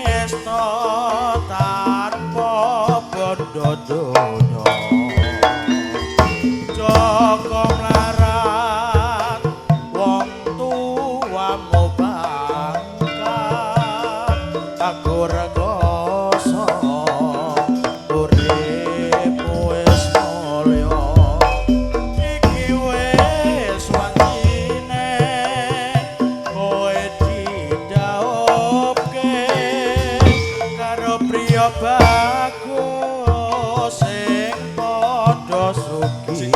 ngesta tanpa bondo donya Joko mlarat wong tuamu bangkat aku rekoso uripmu wis mulya iki wis wantine kowe didhawuhke karo priya bagus sing padha sugih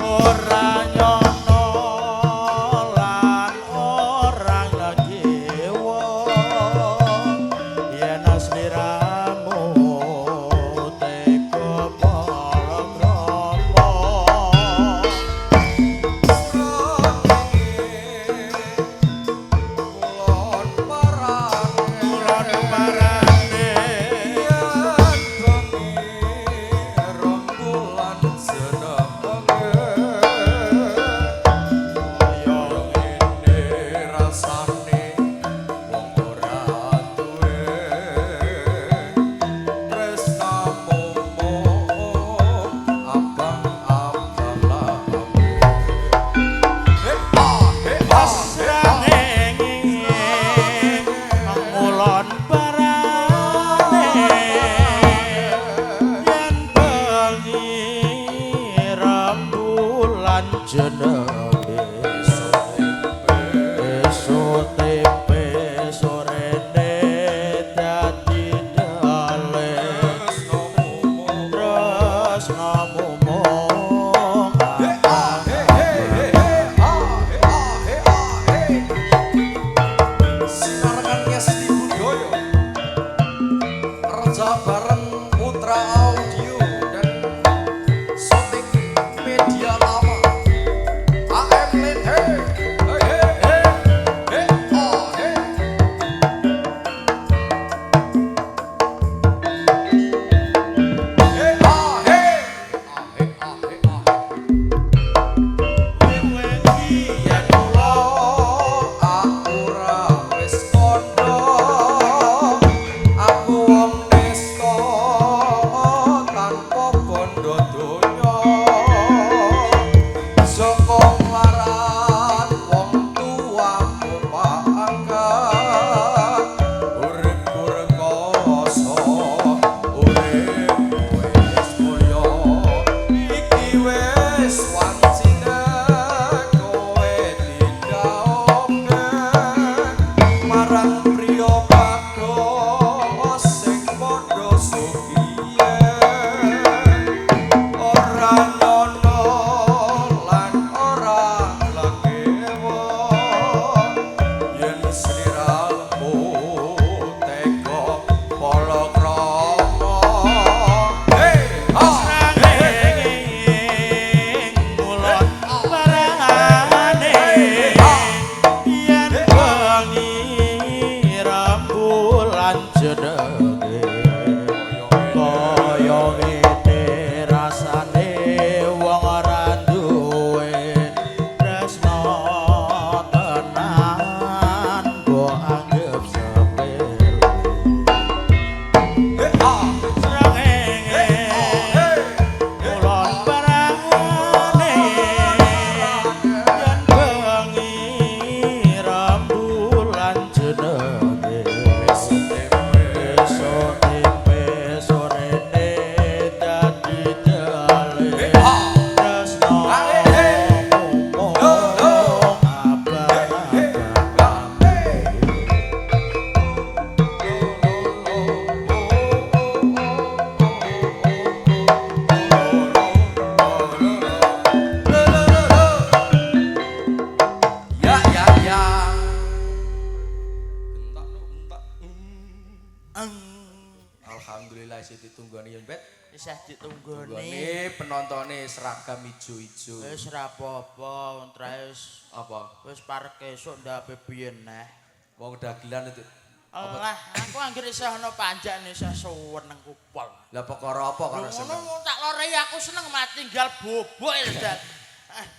ora nyono lan ora nyewa yen sliramu teka palakrama kulon parane kulon parane yen bengi rembulan jenenge esuk tempe sorene dadi dalek tresnamu mung Sinarkan Ngesti Budaya Kerja bareng Putra Audio dan Sotik Media Lama AM Lin hey hey hey hey oh hey hey ah hey ah hey ah hey wengi yen kula aku ra wis kandha aku wong nista tanpa bondo donya saka mlarat wong tuamu pangkat uripku rekoso uripmu wis mulya iki wis wancine kowe didhawuhke marang priya bagus sing padha sugih ora nyono lan ora lakewa yen sliramu teka palakrama hey ah kulon parane yen bengi rembulan jenenge kaya ngene rasane wong ora duwe tresna tenan mbok anggap sepele hey ah kulon parane yen bengi rembulan jenenge esuk tempe sorene dadi dalek tresnamu mung ya ya ya Alhamdulillah sih ditunggoni yen bet isih ditunggoni tunggoni penontonnya seragam ijo-ijo wis ra apa-apa wis apa wis parek esuk ndape biyen neh wong dagelan itu alah aku anggere isih ana panjane isih seneng kupol lah perkara apa karo seneng ngono tak lore aku seneng mati tinggal bobok ya Dad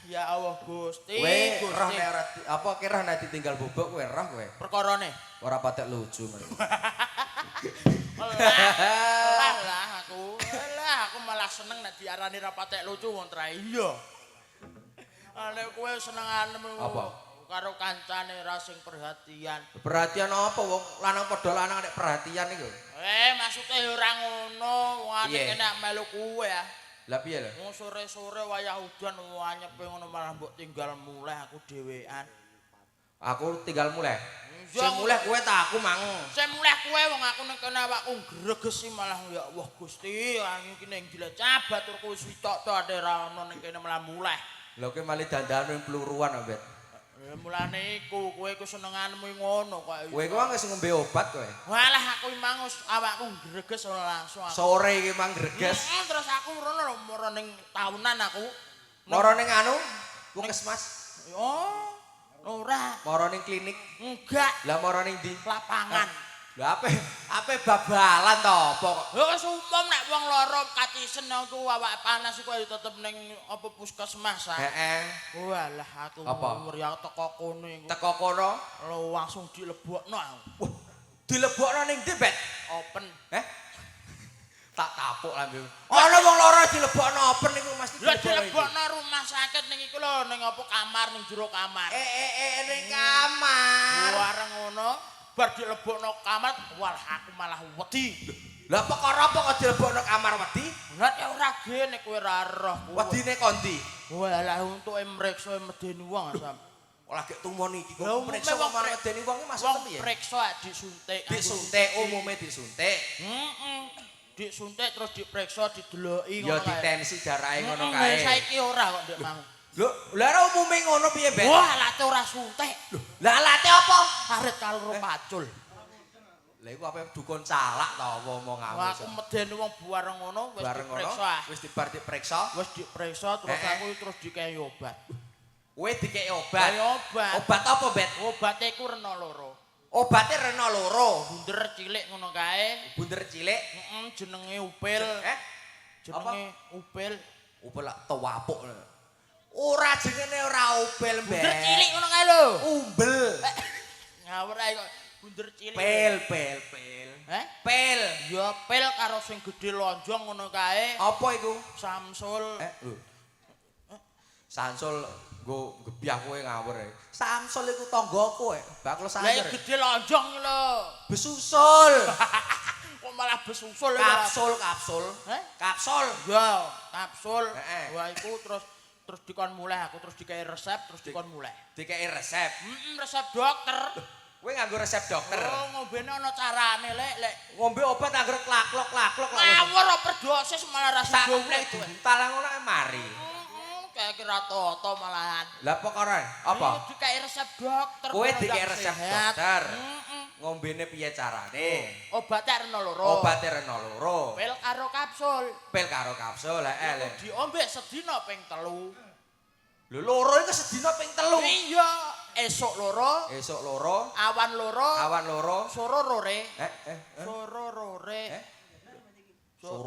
Ya Allah Gusti. Kowe roh Gusti. nek ora apa kira nek ditinggal bobok kowe roh kowe. Perkarane. Ora patek lucu men. Lah aku. Lah aku malah seneng nek diarani ra patek lucu wong tra iya. Nek kowe senenganmu Apa? karo kancane ra sing perhatian. Perhatian apa wong lanang padha lanang nek perhatian iku. Maksude ora ngono. Wong Piye? nek melu kowe ya. Lah piye lho? Wong sore-sore wayah udan wanyepe ngono malah mbok tinggal muleh aku dhewean. Aku tinggal mulai. Iya, Sing mulai kowe ta aku mang. Saya mulai kowe wong aku ning kene awakku gregesi malah ya Allah Gusti, iki ning dilacap baturku wis witok to ade ra ono ning kene malah mulai. Lha kowe malih dandan ning pluruan ambet. Mulane iku kowe ku senenganmu ngono kok. Kowe ku wis ngombe obat kowe. Walah aku mang awakku greges langsung aku. Sore iki mang greges. Terus aku rono lho moro ning taunan aku. Moro ning anu puskesmas. Oh, ora. Moro ning klinik. Enggak, Lah moro ning ndi? lapangan. Lah ape babalan to apa kok? Ya wis umum nek wong lara katisen aku awak panas iku tetep ning apa puskesmas. Heeh. Walah aku Apa? mriyang teko kono iku. Teko kono. Lho langsung dilebokno aku. Wah, dilebokno ning ndi, Bet? Open. Tak tapuk lambe. Ana wong lara dilebokno open niku mesti Lah dilebokno rumah sakit ning iku lho ning apa kamar ning jero kamar. Ning kamar. Bareng ngono bar dilebokno kamar walah aku malah wedi. Lah perkara apa kok dilebokno kamar wedi? Lah ya ora gene kowe ora roh. Wedine kondi. Walah untuk mreksa medeni wong sam. Lagi tumoni iki Lah, kok periksa wong kamar medeni wong iki maksud Wong piye? preksa disuntik. Disuntik umume disuntik. Disuntik terus diperiksa dideloki Ya ngono kae. ditensi darahe ngono Mm, kae. Saiki ora kok ndek mau. Lho, lha ora umume ngono piye, Bet? Wah, late ora suntik. Lah late apa? Arit kaloro pacul. Lah iku apa dukun calak ta apa omong Wah, aku ngawur. medeni wong bareng ngono wis Bareng ngono diperiksa. wis dibar diperiksa. Wis diperiksa terus aku terus dikei obat. Kowe dikeki obat. Kei obat. Obat apa, Bet? Obate iku rena loro. Obate rena loro. Bunder cilik ngono kae. Bunder cilik. Jenenge upil. Jenenge upil. Upil lak tewapuk. Ora jenenge ora upil, Mbak. Bunder cilik ngono kae lho. Umbel. Ngawur ae kok bunder cilik. Pel. Pel. Ya pil karo sing gedhe lonjong ngono kae. Apa iku? Samsul. Samsul nggo gebyah kowe ngawur. Samsul iku tanggaku baklo Lah sayur. gedhe lonjong lho. Besusul. Kok malah besusul Kapsul. Kapsul. Ya, kapsul. Heeh. Wah iku terus dikon muleh aku terus dikei resep terus dikon muleh. Dikeki resep. Resep dokter. Kowe nganggo resep dokter. Oh, ngombene ana carane lek. Ngombe obat anggar klaklok. Ngawur overdosis malah ra Sak sida nek diuntal ngono ae mari. Kayak kira toto malahan. Lah perkara apa? Dikei resep dokter. Kowe ngono dikei yang resep sehat. dokter. Ngombene piye carane? Obate rena loro. Obate rena loro. Pil karo kapsul. Pil karo kapsul lek. Diombe sedina ping 3. Lho loro iku sedina ping 3. Iya, esuk loro, Esuk loro, awan loro, soro rore. Soro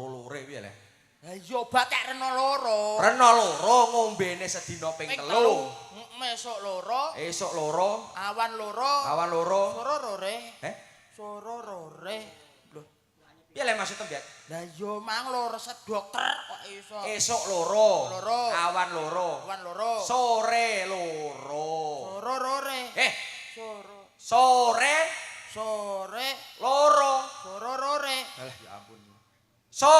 lore piye le? Lah iya obat rena loro. Rena loro ngombene sedina ping 3. Esuk loro, Esuk loro, awan loro, soro rore. Soro rore. Lho, piye le maksud Mbak? lah iya mang lho resep dokter kok iso. Esuk loro, Loro. awan loro, Awan loro, sore loro. soro rore. Sore loro. Soro rore. Alah ya ampun. So,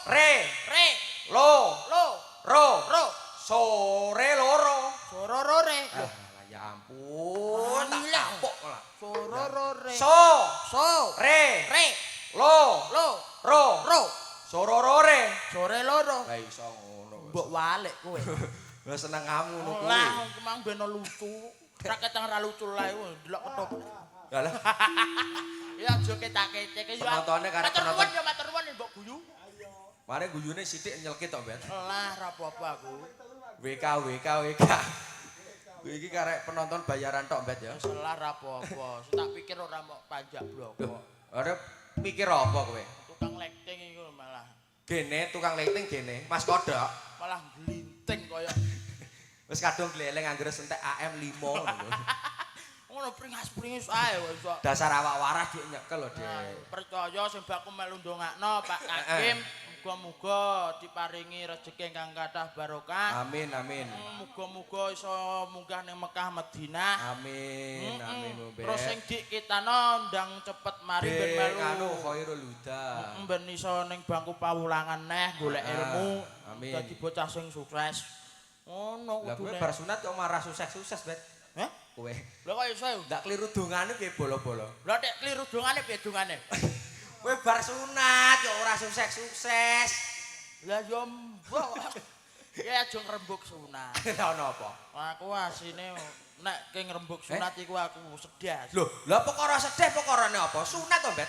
Re re, lo ro, sore loro. soro rore. Lho, Alah ya ampun, tak Alhamdulillah. kapok malah. soro rore. So re Re, lo ro, soro rore. sore loro. Lah iso ngono. Mbok walik kowe. Lah seneng kamu ngono kuwi. Lah, kemang beno lucu. Ra ketang ra lucu lae delok ketop. Lah Ya aja ketak-ketek ya. Penontone karek penonton. Matur nuwun mbok guyu. mare guyune sithik nyelkit to, Ben. Lah ra apa-apa aku. WK. Iki karek penonton bayaran tok, Bet ya. Selah ra apa-apa. Tak pikir ora mau pajak blok. Arep mikir apa kowe? Tukang lekting iku malah Gene tukang lighting gene, Mas Kodok. glinting kaya Wis kadung gleleng anggere entek AM 5 ngono. Ngono pringas-pringis ae wis kok. Dasar awak waras dik nyekel lho, Nah, Dik. percaya sing baku melu ndongakno Pak Hakim, muga-muga diparingi rezeki ingkang kathah barokah. Amin amin. Muga-muga iso munggah ning Mekah Madinah. Amin amin Mbak. Terus sing dik kitano ndang cepet mari ben melu. Anu khairul huda. Ben iso ning bangku pawulangan neh golek ilmu. Amin. Dadi bocah sing sukses. Ngono Lah kowe kudune. bar sunat kok marah sukses-sukses, Bet. Heh? Kowe. Lha kok iso? Ndak kliru dongane piye bolo-bolo. Lah nek kliru dongane piye dongane? Kowe bar sunat kok ora sukses-sukses. Lah yo mbok. Ya aja ngrembug sunat. Lah ono apa? Aku asine nek ke ngrembug sunat iku aku sedih. Lho, lah perkara sedih perkarane apa? Sunat to, Bet.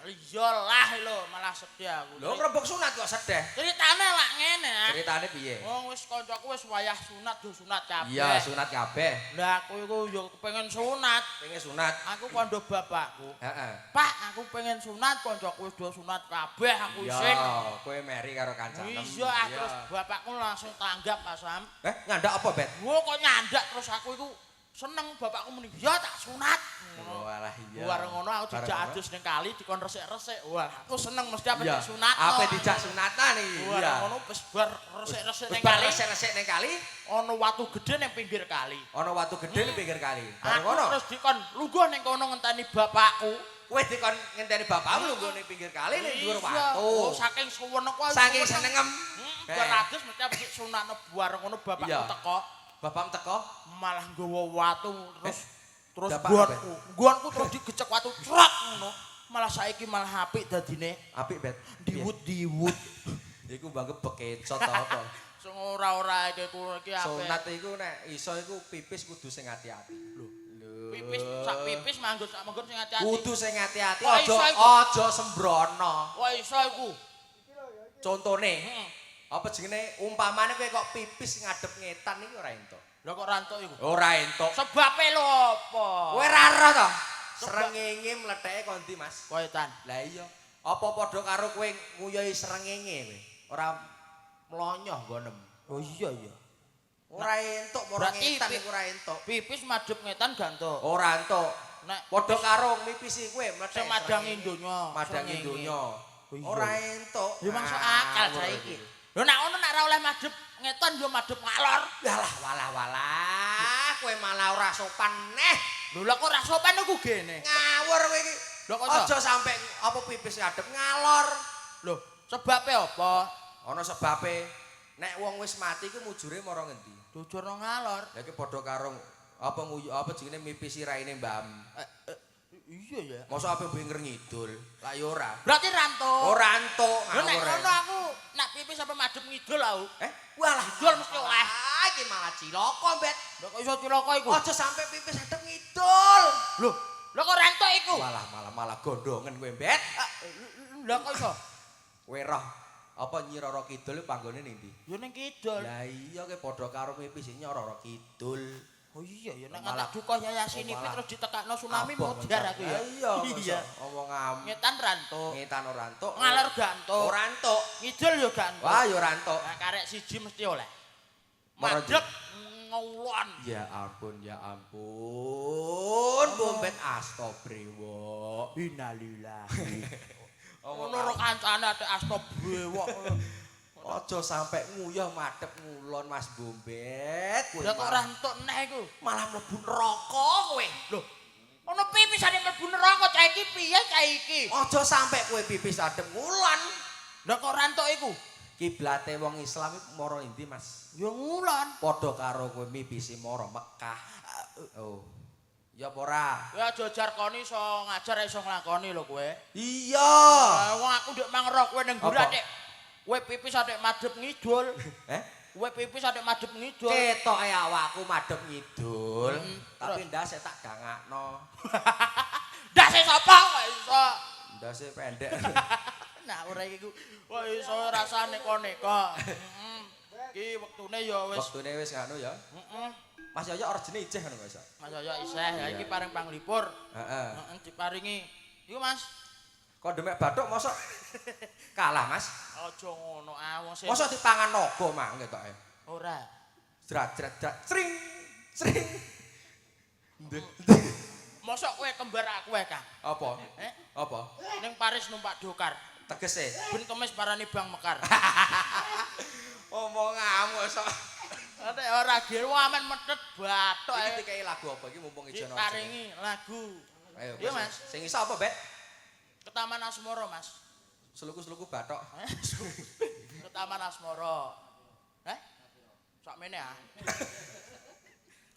Iyalah lho, malah sedih aku. Lho ngrembug sunat kok sedih. Ceritane lak ngene. Ceritane piye? Wong wis kancaku wis wayah sunat yo sunat kabeh. Iya, sunat kabeh. Lah aku iku yo kepengin sunat. Pengen sunat. Aku kandha bapakku. Heeh. Pak, aku pengen sunat, kancaku wis do sunat kabeh, aku Iya, isin. kowe meri karo kancanem. Iya, terus bapakku langsung tanggap Pak Sam. Nyandak apa, Bet? Wo kok nyandak terus aku iku seneng bapakku muni, "Ya tak sunat." Oh, alah iya. Bareng ngono aku dijak Bareng adus ning kali dikon resik-resik. Wah, aku seneng mesti apa Iya. sunat. Apa dijak sunatan iki? Bareng Iya. ngono wis bar resik-resik ning Bar kali. resik-resik ning kali, Ana watu gedhe ning pinggir kali. ana watu gedhe ning pinggir kali. Bareng Aku ngono. terus dikon lungguh ning kono ngenteni bapakku. Kowe dikon ngenteni bapakmu lungguh ning pinggir kali ning dhuwur Iya. watu. Oh, saking suwene kok. Saking senengem. Bar adus mesti apa sunatno bareng ngono bapakku Iya. teko. Bapakmu teko, Malah nggawa watu terus Dapak nggonku terus digecek watu crak ngono. Malah saiki malah apik dadine. apik, Bet. Diwut-diwut. Iku banget bekecot ta apa? Sing ora-ora iki iki apik. Sunat iku nek iso iku pipis kudu sing ati-ati. Lho. Pipis sak pipis manggon sak manggon sing ati-ati. Kudu sing ati-ati, Wah, aja iso iku. aja sembrono. Wah iso iku. Contone, apa jenenge umpamane kowe kok pipis ngadep ngetan iki ora entuk. Lah kok rantuk iku. Ora entuk. Sebabe lho apa? Kowe ra ero to? Srengenge mletheke kondi, Mas. Koetan. Lah iya. Apa padha karo kowe nguyohi srengenge kowe? Ora mlonyoh nggonem. Oh iya iya. Ora entuk para berarti ngetan iku ora entuk. Pipis madhep ngetan gantuk. Ora entuk. Nek Padha karo mipisi kowe mletheke. sing madangi donya. Madangi donya. Oh iya. Ora entuk. Ya masuk akal saiki. Lho nek ngono nek ora oleh madhep ngetan yo madhep ngalor. Yalah walah. Kowe malah ora sopan neh. Lho lah kok ora sopan iku gene. Ngawur kowe iki. Lho kok iso? Aja sampe apa pipis ngadep ngalor. Lho, sebabe apa? Ana sebabe nek wong wis mati ku mujure mara ngendi? Jujur ngalor. Lah iki padha karo apa nguyu apa jenenge mipisi raine Mbam. Iya ya. Mosok ape benger ngidul? Lah ya ora. Berarti rantuk. Ora entuk Lho nek ngawur. ngono aku nek pipis apa madhep ngidul aku. Walah Ngidul mesti oleh. Iki malah cilaka, Bet. Lho kok iso cilaka iku? Aja sampe pipis hadep ngidul. Lho, lho kok rantuk iku? Malah gondongen kowe, Bet. Lho kok iso? Kowe roh apa Nyi Roro Kidul panggone ning ndi? Yo ning kidul. Lah iya kowe padha karo mipis Nyi Roro Kidul. Oh iya ya nek Malah- ngantek duka Yayasin malah- terus ditekakno tsunami Apa, modar aku ya. Iya. Iya. Omong am. Ngetan rantuk. Ngetan ora entuk. Ngalor gantuk. Ora entuk. Ngidul yo gantuk. Wah, ya ora entuk. Nah, karek siji mesti oleh. Mara Madhep ngulon. Ya ampun, ya ampun. Bombet astagfirullah. Innalillahi. Omong Ngono ro kancane atik asta brewok. Aja sampe nguyah madhep ngulon Mas Bombet. Kowe Lah kok ora entuk neh iku. malah mlebu neraka kowe. Lho, ono pipis ane mlebu neraka cah iki piye cah iki? Aja sampe kowe pipis adem ngulon. Lah kok ora entuk iku? Kiblate wong Islam iku mara endi, Mas? Ya ngulon. Padha karo kowe mipisi mara Mekah. Oh. Ya apa ora? Ya aja jarkoni iso ngajar iso nglakoni lho kowe. Iya. Wong aku ndek mangroh kowe ning guru Apa? atik. Kowe pipis atik madhep ngidul. Kowe pipis atik madhep ngidul. Ketoke awakku madhep ngidul, terus? tapi ndase tak dangakno. Ndase sapa kok iso? Ndase pendek. Nah ora iku. Wah iso rasane neka. Heeh. Iki wektune ya wis. Waktune wis ngono ya. Heeh. Mas Yoyo orjine ijeh ngono kok iso. Mas Yoyo isih ya iki paring panglipur. Heeh. Heeh diparingi. Iku Mas. Kok demek bathuk mosok kalah, Mas? Aja ngono ah wong sing Mosok dipangan naga mang ketoke. ora. Jrat jrat jrat cring cring. Mosok kowe kembar aku wae, Kang. Apa? Eh? Apa? Ning Paris numpak dokar. Tegese. Ben kemis parani Bang Mekar. Omonganmu sok. Nek ora ge amen metet bathok Iki ae. dikai lagu apa iki mumpung ijo ono. Paringi lagu. Ayo, Iya, Mas. Sing iso apa, Bet? Ke Taman Asmara, Mas. Seluku-seluku bathok. Ke Taman Asmara. Sakmene ah.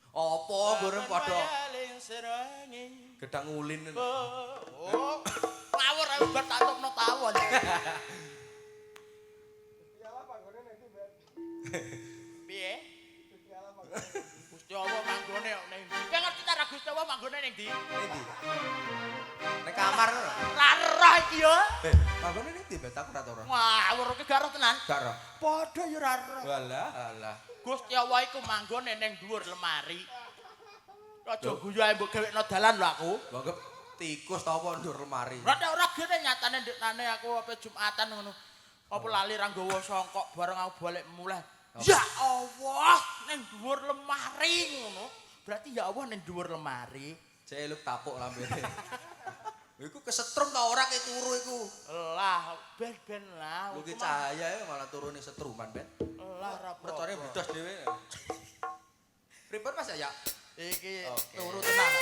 Apa goreng padha Bayaling serangi. gedang ulin. Oh, ngawur ae bar tak tokno tawon. Piye? Gusti Allah manggone kok ning ndi? Kowe ngerti ta Gusti Allah manggone ning ndi? Endi? Nek kamar lho. Ra roh iki yo. Manggone ning ndi, Bet? Aku ora tau. Ngawur iki gak roh tenan. Gak roh. Padha yo ra roh. Walah, alah. Gusti Allah iku manggone ning dhuwur lemari. Aja guyu ae mbok gawekno dalan lho aku. Banggep tikus ta apa ndur lemari. Ora ora gene nyatane ndekne aku apa Jumatan ngono. Apa lali ra nggawa songkok bareng aku balik mulai. Ya Allah, ning dhuwur lemari ngono. Berarti ya Allah ning dhuwur lemari. Celuk tapuk lambene. Iku kesetrum ta ora ke turu iku. Lah, ben-ben lah. Lu ki cahaya ya malah turune setruman, Ben. Lah ra Percore blas dhewe. Pripun Mas ya? Iki Oke. turu tenan.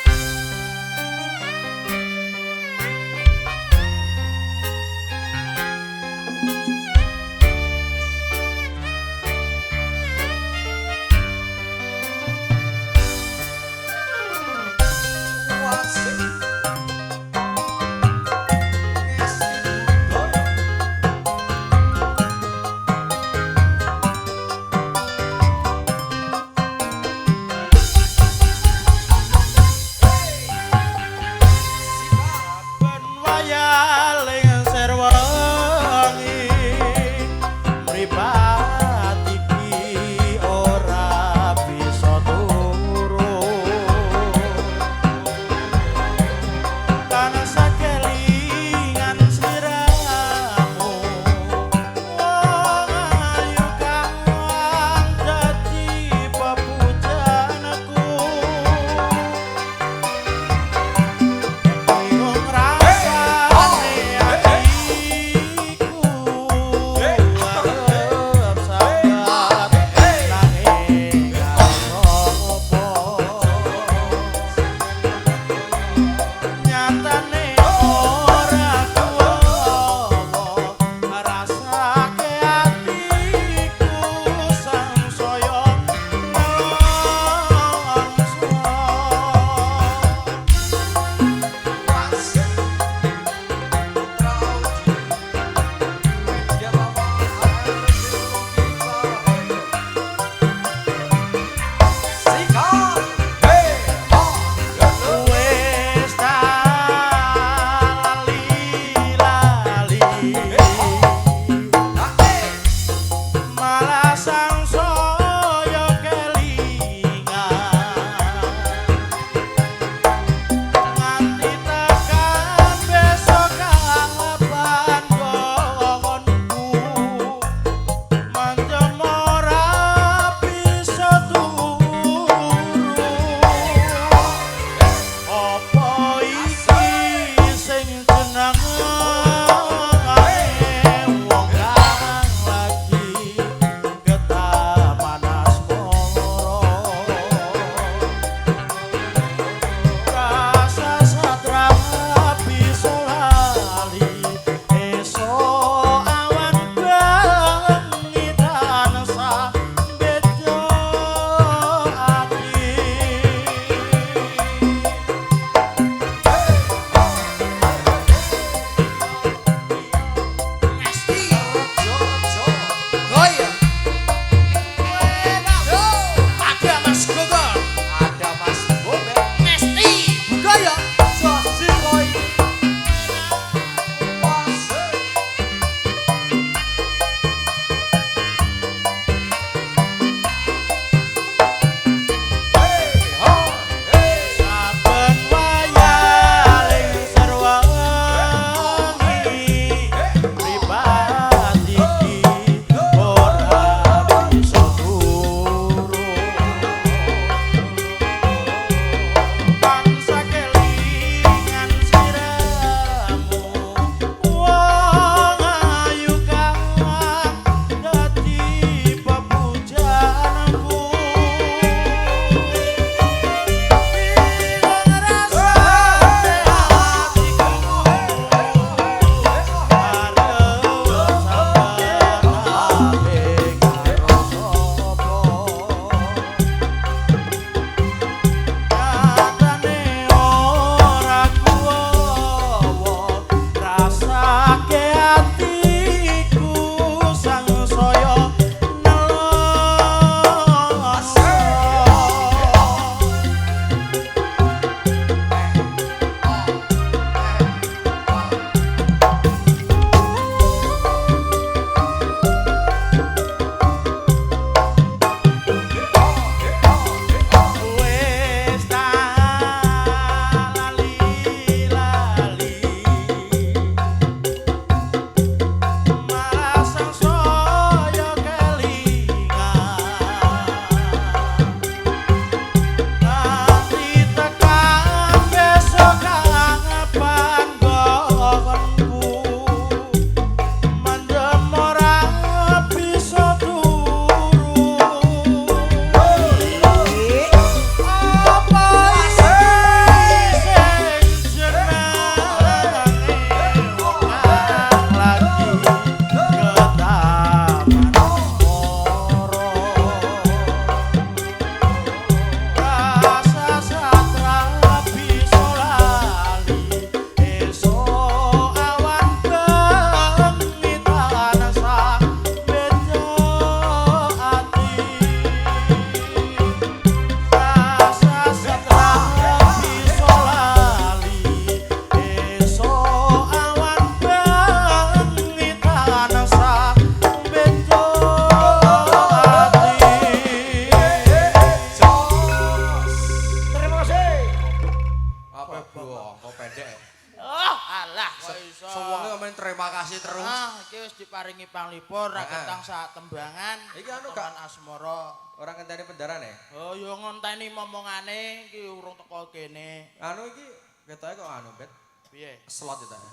kok pendek. Oh, alah kok iso. Sewonge ngomong terima kasih terus. Ah, iki wis diparingi panglipur ra ketang sak tembangan. Iki anu gak asmara. Ora ngenteni pendaran ya? Oh, yo ngonteni momongane iki urung teko kene. Anu iki ketoke kok anu, Bet. Piye? Slot itu ya.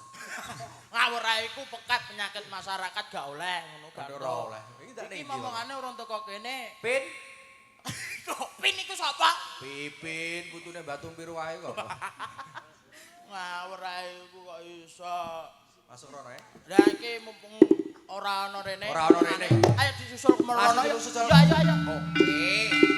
Ngawur ae iku pekat penyakit masyarakat gak oleh ngono gak Ora oleh. Iki tak Iki ning momongane urung teko kene. Pin. Kok pin iku sapa? Pipin putune Batu Piru wae kok. Ngawur ae iku kok iso. Masuk rono ya. Lah iki mumpung ora ana rene. Ora ana rene. Ayo disusul ke merono. Ayo disusul. Ya ayo ayo. Oke.